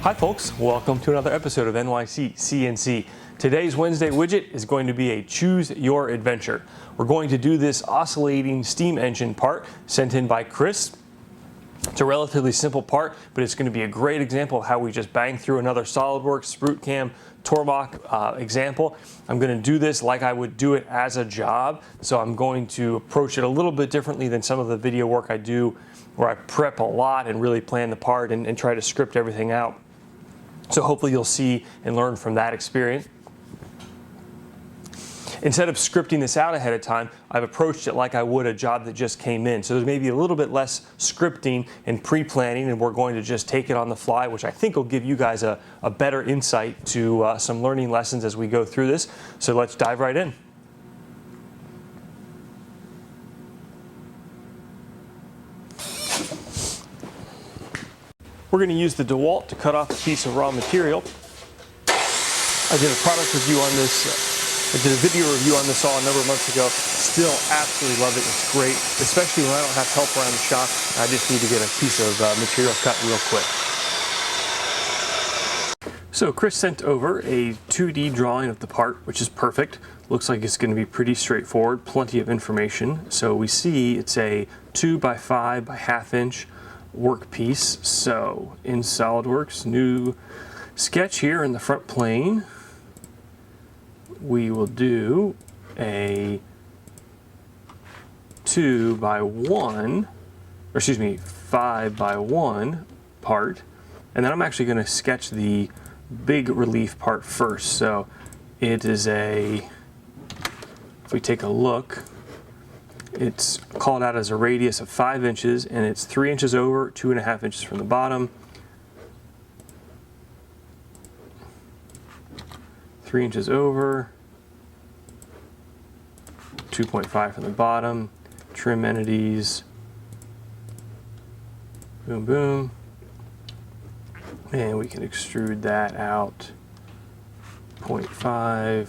Hi folks, welcome to another episode of NYC CNC. Today's Wednesday widget is going to be a choose your adventure. We're going to do this oscillating steam engine part sent in by Chris. It's a relatively simple part, but it's going to be a great example of how we just bang through another SolidWorks, Sprute Cam, Tormach example. I'm going to do this like I would do it as a job, so I'm going to approach it a little bit differently than some of the video work I do where I prep a lot and really plan the part and try to script everything out. So hopefully you'll see and learn from that experience. Instead of scripting this out ahead of time, I've approached it like I would a job that just came in. So there's maybe a little bit less scripting and pre-planning, and we're going to just take it on the fly, which I think will give you guys a better insight to some learning lessons as we go through this. So let's dive right in. We're going to use the DeWalt to cut off a piece of raw material. I did a product review on this. I did a video review on this saw a number of months ago. Still absolutely love it. It's great, especially when I don't have help around the shop. I just need to get a piece of material cut real quick. So Chris sent over a 2D drawing of the part, which is perfect. Looks like it's going to be pretty straightforward, plenty of information. So we see it's a 2x5 by ½ inch workpiece. So in SolidWorks, new sketch here in the front plane, we will do a 5x1 part, and then I'm actually going to sketch the big relief part first. So it is if we take a look, it's called out as a radius of 5 inches, and it's 3 inches over, 2.5 inches from the bottom, 3 inches over, 2.5 from the bottom, trim entities, boom, boom, and we can extrude that out 0.5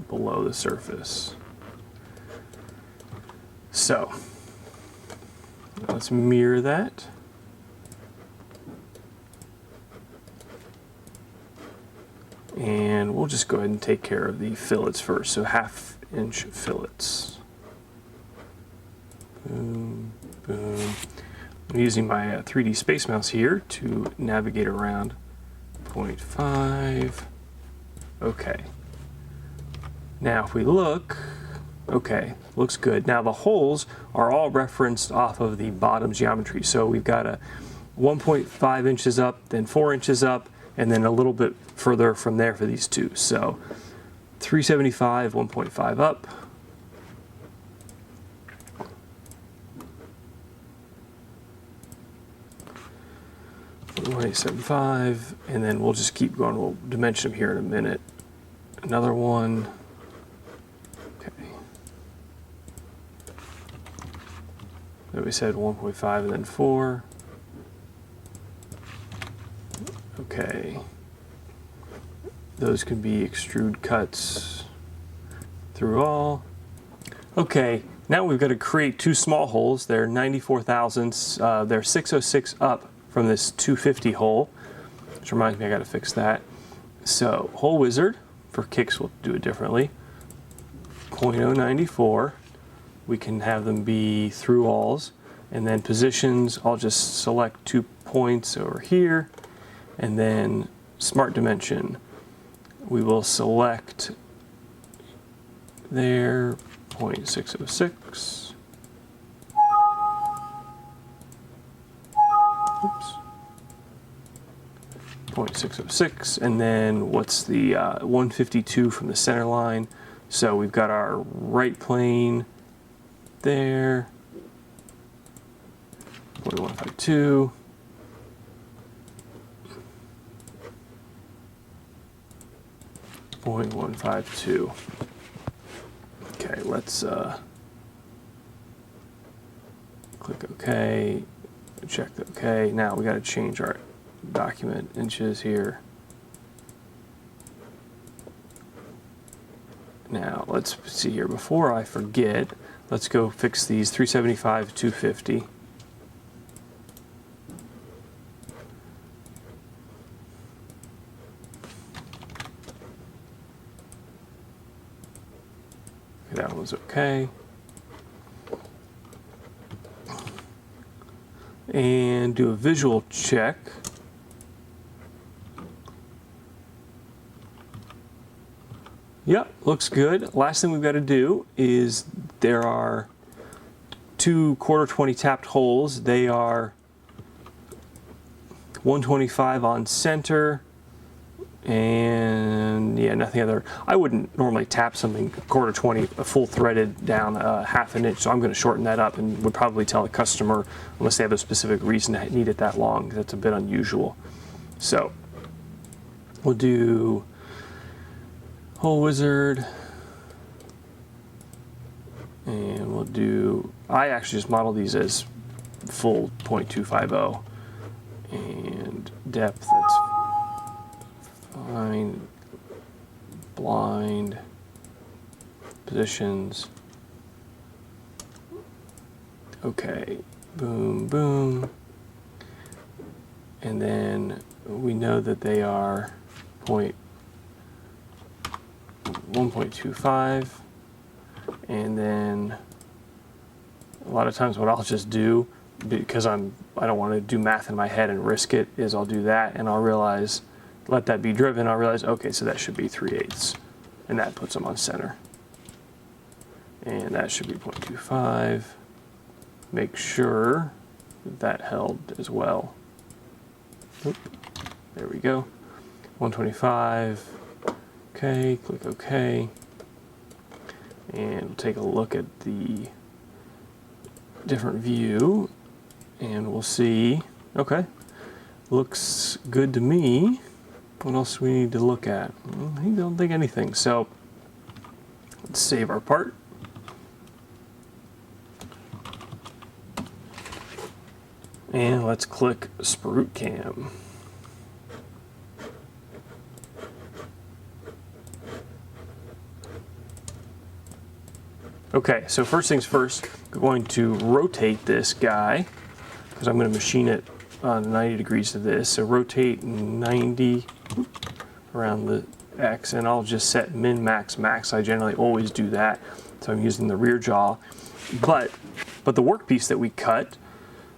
below the surface. So let's mirror that. And we'll just go ahead and take care of the fillets first. So ½ inch fillets. Boom, boom. I'm using my 3D Space Mouse here to navigate around. 0.5. Okay. Now if we look, okay, looks good. Now the holes are all referenced off of the bottom geometry. So we've got a 1.5 inches up, then 4 inches up, and then a little bit further from there for these two. So 375, 1.5 up. .875, and then we'll just keep going. We'll dimension them here in a minute. Another one. Okay. Then we said 1.5 and then 4. Okay. Those can be extrude cuts through all. Okay, now we've got to create two small holes. They're 94 thousandths. They're 606 up from this 250 hole, which reminds me I got to fix that. So hole wizard, for kicks we'll do it differently. 0.094. We can have them be through alls, and then positions, I'll just select 2 points over here, and then smart dimension, we will select there 0.606. Oops. 0.606, and then what's the 152 from the center line? So we've got our right plane there, 0.152. .152. Okay, let's click OK, check the OK. Now we got to change our document inches here. Now let's see here, before I forget, let's go fix these 375, 250. OK. And do a visual check. Yep, looks good. Last thing we've got to do is there are 2 1/4-20 tapped holes. They are 125 on center, and yeah, nothing other. I wouldn't normally tap something 1/4-20 full threaded down 1/2 inch, so I'm going to shorten that up and would probably tell the customer, unless they have a specific reason to need it that long, that's a bit unusual. So we'll do Hole Wizard, and we'll do, I actually just model these as full 0.250, and depth, that's fine, blind, positions, okay, boom, boom, and then we know that they are 1.25, and then a lot of times what I'll just do, because I don't want to do math in my head and risk it, is I'll do that and I'll realize, let that be driven, I'll realize, okay, so that should be 3/8, and that puts them on center. And that should be 0.25. Make sure that held as well. Oop, there we go. 125. Okay, click OK. And we'll take a look at the different view, and we'll see, okay, looks good to me. What else do we need to look at? I don't think anything. So let's save our part. And let's click Sprue Cam. Okay, so first things first, I'm going to rotate this guy, because I'm going to machine it 90 degrees to this. So rotate 90 around the X, and I'll just set min, max, max. I generally always do that, so I'm using the rear jaw. But the workpiece that we cut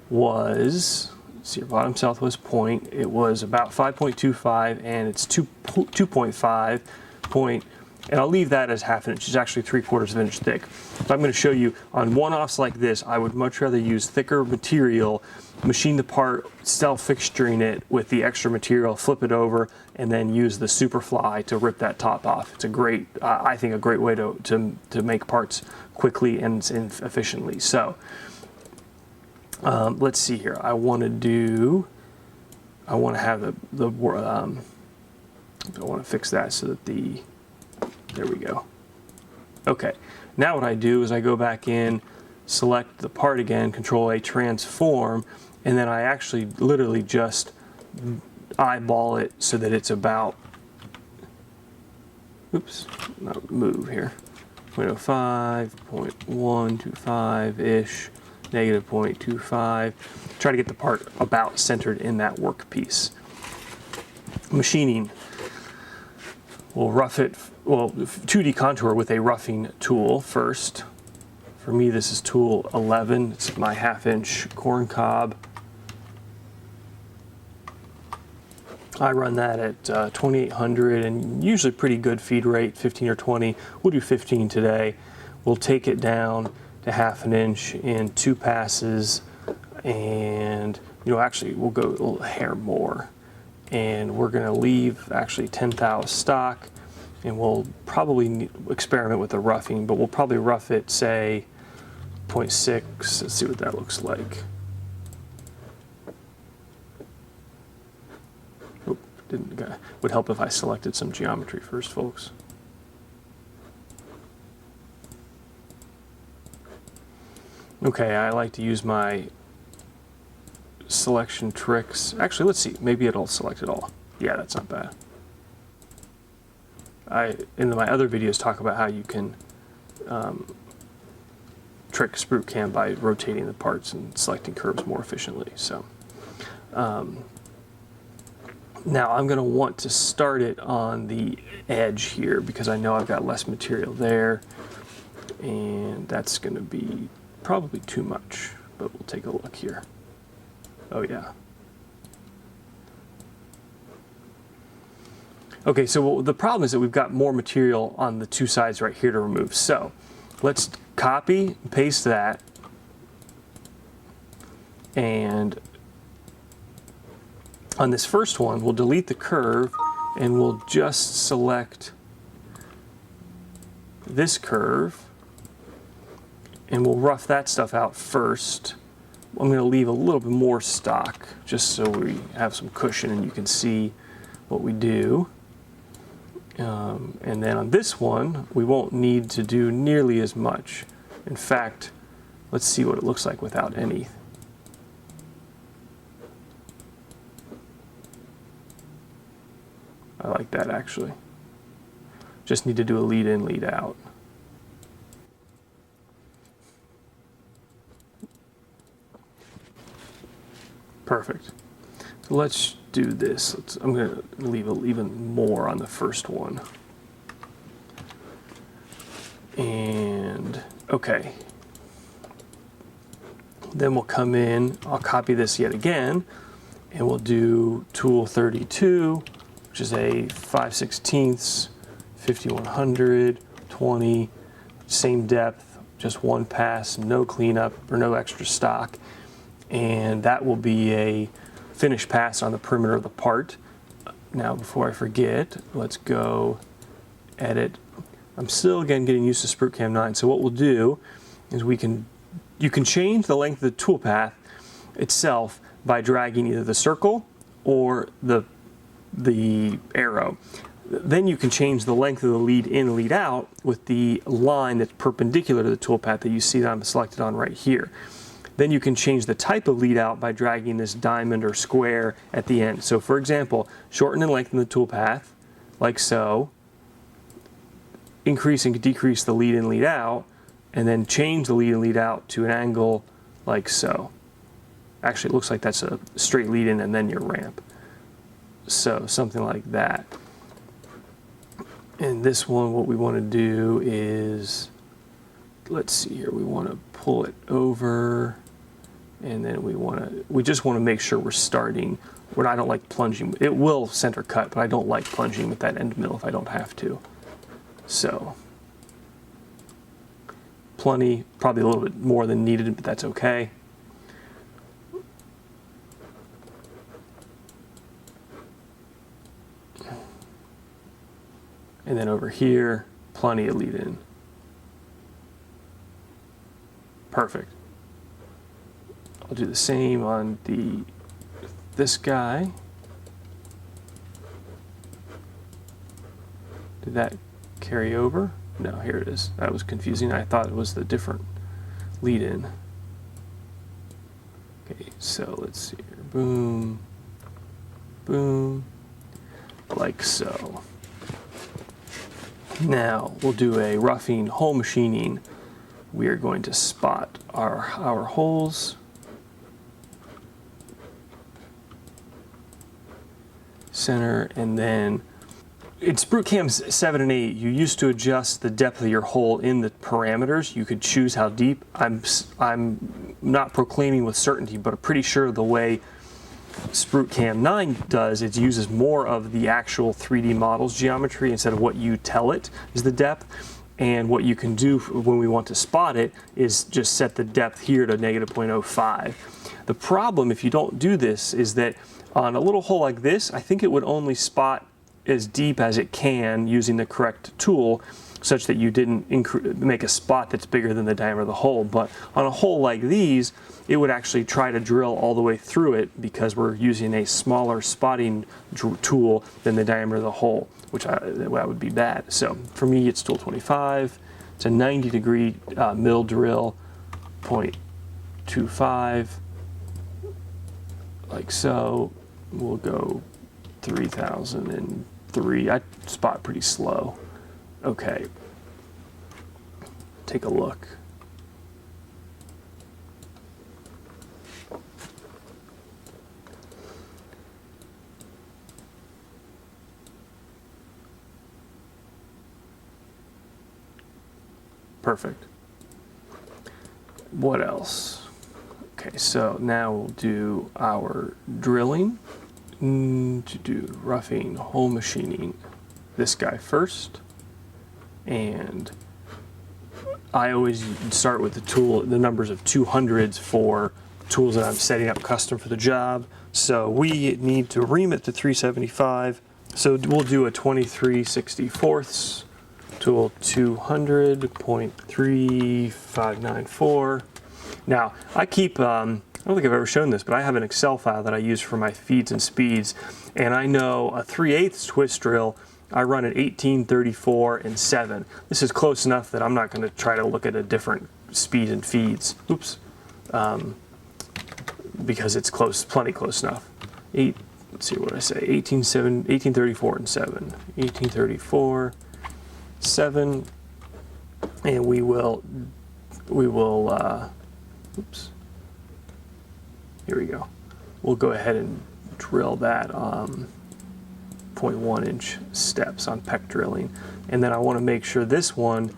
was, let's see, your bottom southwest point. It was about 5.25, and it's 2.5 point. And I'll leave that as 1/2 inch. It's actually 3/4 inch thick. So I'm going to show you on one-offs like this, I would much rather use thicker material, machine the part, self-fixturing it with the extra material, flip it over, and then use the Superfly to rip that top off. It's a great, I think, a great way to make parts quickly and efficiently. So let's see here. I want to have I want to fix that so that there we go. Okay, now what I do is I go back in, select the part again, Control A, transform, and then I actually literally just eyeball it so that it's about, oops, not move here, 0.05, 0.125-ish, negative 0.25. Try to get the part about centered in that workpiece. Machining. We'll rough it, well, 2D contour with a roughing tool first. For me, this is tool 11. It's my 1/2 inch corn cob. I run that at 2800 and usually pretty good feed rate, 15 or 20. We'll do 15 today. We'll take it down to 1/2 inch in 2 passes, and actually we'll go a little hair more. And we're going to leave actually 10 thou stock, and we'll probably experiment with the roughing, but we'll probably rough it, say, 0.6. Let's see what that looks like. Oop, would help if I selected some geometry first, folks. Okay, I like to use my selection tricks. Actually, let's see. Maybe it'll select it all. Yeah, that's not bad. In my other videos, talk about how you can trick Sprue Cam by rotating the parts and selecting curves more efficiently. So now I'm going to want to start it on the edge here because I know I've got less material there. And that's going to be probably too much, but we'll take a look here. Oh yeah. Okay, so the problem is that we've got more material on the two sides right here to remove. So let's copy, paste that, and on this first one, we'll delete the curve and we'll just select this curve and we'll rough that stuff out first. I'm going to leave a little bit more stock just so we have some cushion and you can see what we do. And then on this one, we won't need to do nearly as much. In fact, let's see what it looks like without any. I like that actually. Just need to do a lead in, lead out. Perfect. So let's do this. I'm going to leave even more on the first one. And okay. Then we'll come in, I'll copy this yet again, and we'll do tool 32, which is a 5/16, 5100, 20, same depth, just one pass, no cleanup or no extra stock. And that will be a finish pass on the perimeter of the part. Now, before I forget, let's go edit. I'm still, again, getting used to Sprue Cam 9. So what we'll do is you can change the length of the toolpath itself by dragging either the circle or the arrow. Then you can change the length of the lead in, lead out with the line that's perpendicular to the toolpath that you see that I'm selected on right here. Then you can change the type of lead out by dragging this diamond or square at the end. So for example, shorten and lengthen the toolpath, like so. Increase and decrease the lead in, lead out, and then change the lead in, lead out to an angle like so. Actually, it looks like that's a straight lead in and then your ramp. So something like that. And this one, what we want to do is, let's see here, we want to pull it over, and then we just want to make sure we're starting. I don't like plunging. It will center cut, but I don't like plunging with that end mill if I don't have to. So plenty, probably a little bit more than needed, but that's okay. And then over here, plenty of lead in. Perfect. I'll do the same on this guy. Did that carry over? No, here it is. That was confusing. I thought it was the different lead in. Okay, so let's see here. Boom, boom, like so. Now we'll do a roughing hole machining. We are going to spot our holes. Center, and then in Sprue Cams 7 and 8, you used to adjust the depth of your hole in the parameters. You could choose how deep. I'm not proclaiming with certainty, but I'm pretty sure the way Sprue Cam 9 does, it uses more of the actual 3D models geometry instead of what you tell it is the depth. And what you can do when we want to spot it is just set the depth here to -0.05. The problem if you don't do this is that on a little hole like this, I think it would only spot as deep as it can using the correct tool, such that you didn't make a spot that's bigger than the diameter of the hole. But on a hole like these, it would actually try to drill all the way through it because we're using a smaller spotting tool than the diameter of the hole, which that would be bad. So for me, it's tool 25. It's a 90-degree mill drill, 0.25, like so. We'll go 3003. I spot pretty slow. Okay, take a look. Perfect. What else? Okay, so now we'll do our drilling. To do roughing, hole machining, this guy first. And I always start with the numbers of 200s for tools that I'm setting up custom for the job. So we need to ream it to 375. So we'll do a 23/64 tool 200.3594. Now I keep, I don't think I've ever shown this, but I have an Excel file that I use for my feeds and speeds. And I know a 3/8 twist drill, I run at 1834 and 7. This is close enough that I'm not going to try to look at a different speed and feeds. Oops. Because it's close, plenty close enough. Let's see what I say. 1834 and 7. 1834, 7, and we will. Oops. Here we go. We'll go ahead and drill that 0.1 inch steps on peck drilling, and then I want to make sure this one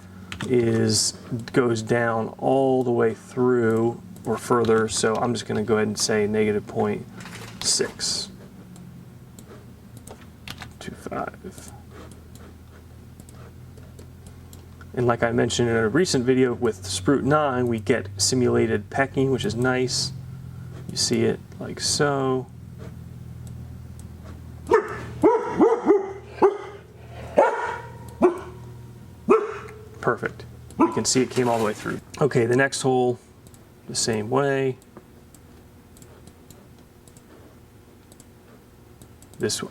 goes down all the way through or further. So I'm just going to go ahead and say -0.625. And like I mentioned in a recent video with Sprute 9, we get simulated pecking, which is nice. You see it like so. Perfect. You can see it came all the way through. Okay, the next hole, the same way.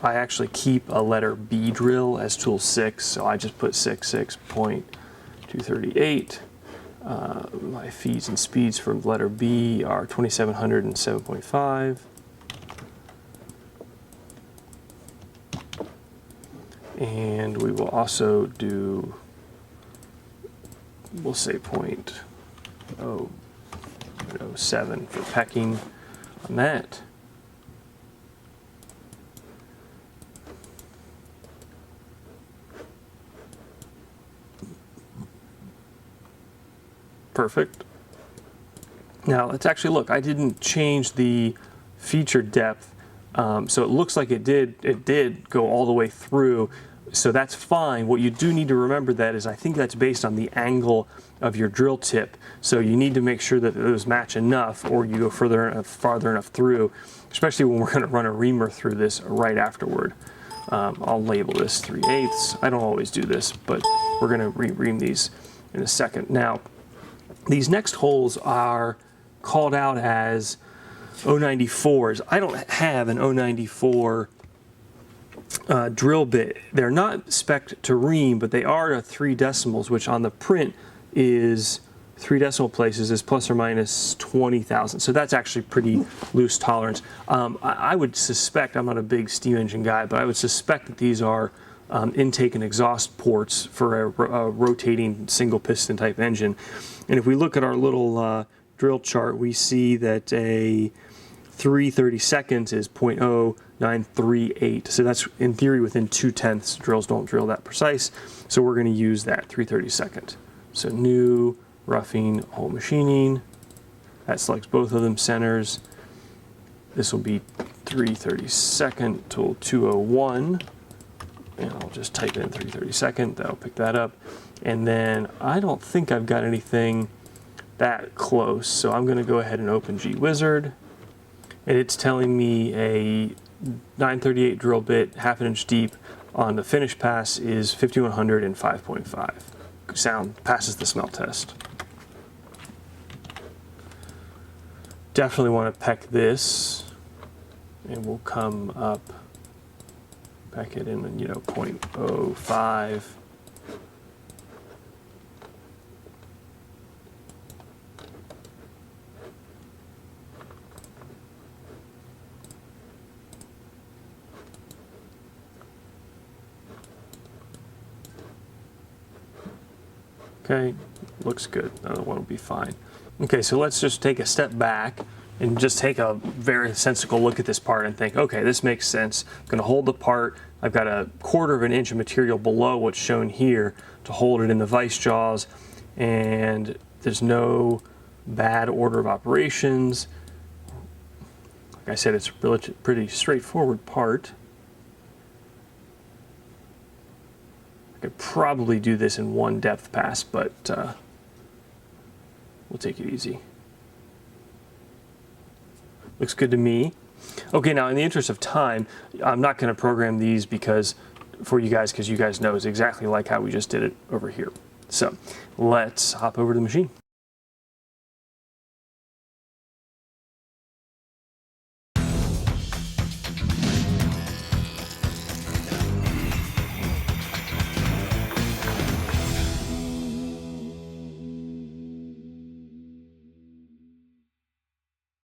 I actually keep a letter B drill as tool 6, so I just put 66.238. My feeds and speeds for letter B are 2700 and 7.5. And we will also do, we'll say 0.007 for pecking on that. Perfect. Now let's actually look. I didn't change the feature depth, so it looks like it did go all the way through. So that's fine. What you do need to remember that is I think that's based on the angle of your drill tip. So you need to make sure that those match enough, or you go farther enough through, especially when we're going to run a reamer through this right afterward. I'll label this 3/8. I don't always do this, but we're going to ream these in a second. Now, these next holes are called out as 094s. I don't have an 094 drill bit. They're not spec'd to ream, but they are a 3 decimals, which on the print is 3 decimal places is plus or minus 20 thousandths. So that's actually pretty loose tolerance. I would suspect, I'm not a big steam engine guy, but I would suspect that these are intake and exhaust ports for a rotating single piston type engine. And if we look at our little drill chart, we see that a 3/32 is 0.0938. So that's in theory within 2/10. Drills don't drill that precise. So we're going to use that 3/32. So new roughing, hole machining. That selects both of them centers. This will be 3/32 tool 201. And I'll just type in 3/32. That'll pick that up. And then I don't think I've got anything that close, so I'm going to go ahead and open GWizard. And it's telling me a 938 drill bit, 1/2 inch deep on the finish pass is 5100 and 5.5. Sound passes the smell test. Definitely want to peck this, and we'll come up, peck it in, 0.05. Okay, looks good. Another one will be fine. Okay, so let's just take a step back and just take a very sensible look at this part and think, okay, this makes sense. I'm going to hold the part. I've got a 1/4 inch of material below what's shown here to hold it in the vice jaws, and there's no bad order of operations. Like I said, it's a pretty straightforward part. I could probably do this in one depth pass, but we'll take it easy. Looks good to me. Okay, now in the interest of time, I'm not going to program these for you guys because you guys know it's exactly like how we just did it over here. So let's hop over to the machine.